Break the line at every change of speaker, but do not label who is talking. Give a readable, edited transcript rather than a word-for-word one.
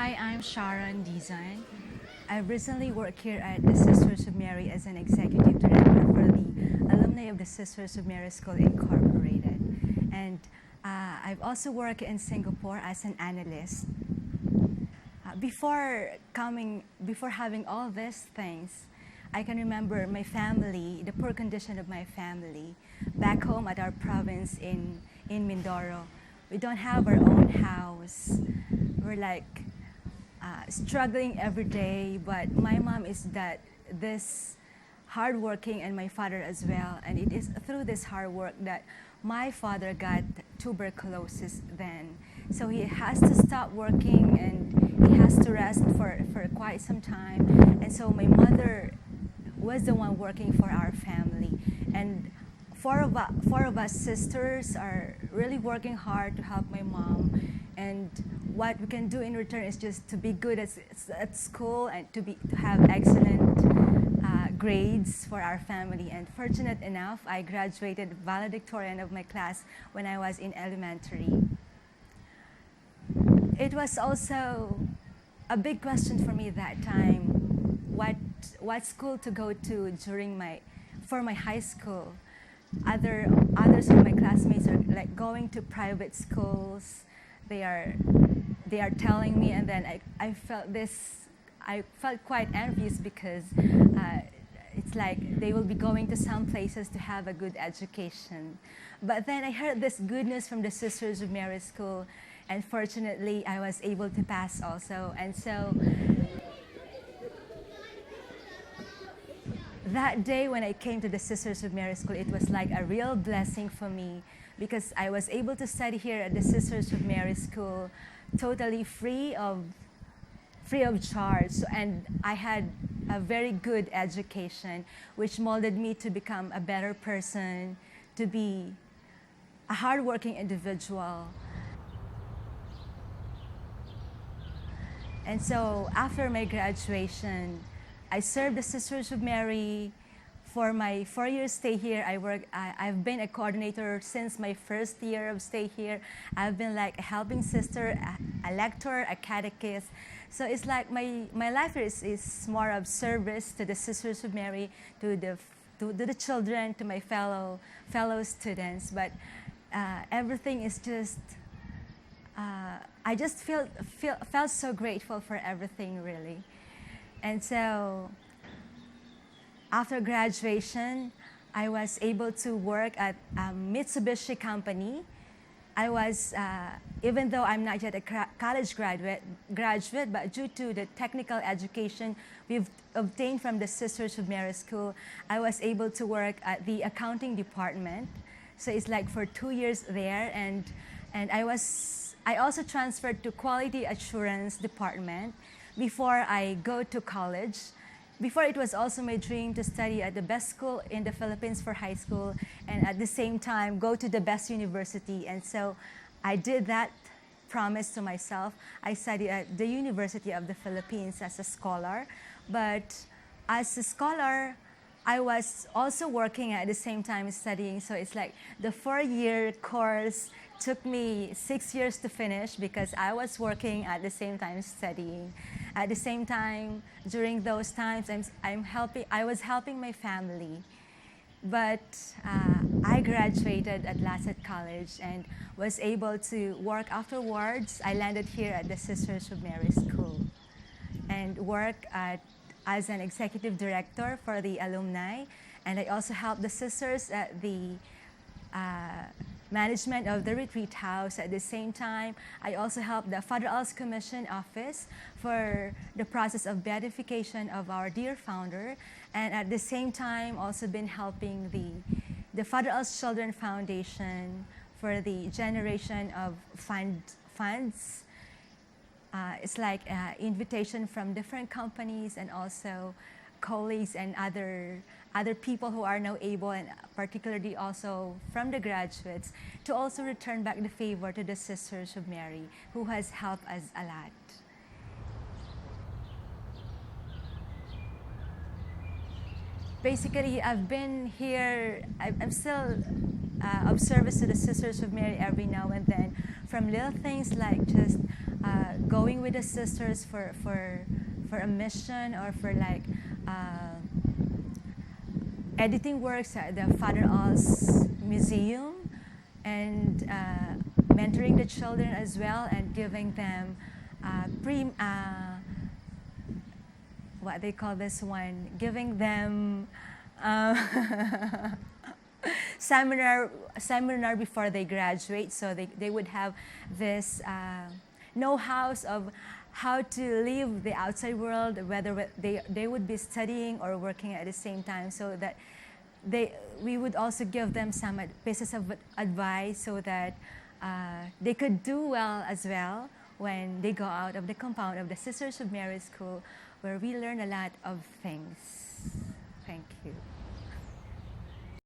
Hi, I'm Sharon Dizan. I recently worked here at the Sisters of Mary as an executive director for the alumni of the Sisters of Mary School Incorporated. And I've also worked in Singapore as an analyst. Before having all these things, I can remember my family, the poor condition of my family. Back home at our province in Mindoro, we don't have our own house. We're like struggling every day, but my mom is this hardworking, and my father as well. And it is through this hard work that my father got tuberculosis then. So he has to stop working and he has to rest for quite some time. And so my mother was the one working for our family. And four of us sisters are really working hard to help my mom. And what we can do in return is just to be good at school and to have excellent grades for our family. And fortunate enough, I graduated valedictorian of my class when I was in elementary. It was also a big question for me that time, what school to go to for my high school. Others of my classmates are like going to private schools. They are telling me, and then I felt quite envious because it's like they will be going to some places to have a good education. But then I heard this good news from the Sisters of Mary School, and fortunately I was able to pass also. And so that day when I came to the Sisters of Mary School, it was like a real blessing for me, because I was able to study here at the Sisters of Mary School totally free of charge. And I had a very good education, which molded me to become a better person, to be a hardworking individual. And so after my graduation, I served the Sisters of Mary. For my 4-year stay here, I've been a coordinator since my first year of stay here. I've been like a helping sister, a lecturer, a catechist. So it's like my life is more of service to the Sisters of Mary, to the children, to my fellow students. But everything is just, I just felt so grateful for everything, really. And so after graduation, I was able to work at a Mitsubishi company. I was, even though I'm not yet a college graduate, but due to the technical education we've obtained from the Sisters of Mary School, I was able to work at the accounting department. So it's like for 2 years there, and I also transferred to quality assurance department before I go to college. Before, it was also my dream to study at the best school in the Philippines for high school, and at the same time go to the best university. And so I did that promise to myself. I studied at the University of the Philippines as a scholar. But as a scholar, I was also working at the same time studying. So it's like the 4-year course took me 6 years to finish, because I was working at the same time studying. At the same time, during those times, I was helping my family. But I graduated at last at college and was able to work afterwards. I landed here at the Sisters of Mary School and work as an executive director for the alumni. And I also helped the sisters at the management of the retreat house. At the same time, I also helped the Father Al's Commission Office for the process of beatification of our dear founder. And at the same time, also been helping the Father Al's Children Foundation for the generation of funds. It's like invitation from different companies and also colleagues and other people who are now able, and particularly also from the graduates, to also return back the favor to the Sisters of Mary, who has helped us a lot. Basically, I've been here, I'm still of service to the Sisters of Mary every now and then, from little things like just going with the sisters for a mission or for like editing works at the Father All's museum, and mentoring the children as well, and giving them what they call this one, giving them seminar before they graduate, so they would have this know-hows of how to leave the outside world, whether they would be studying or working at the same time, so that we would also give them some pieces of advice so that they could do well as well when they go out of the compound of the Sisters of Mary School, where we learn a lot of things. Thank you.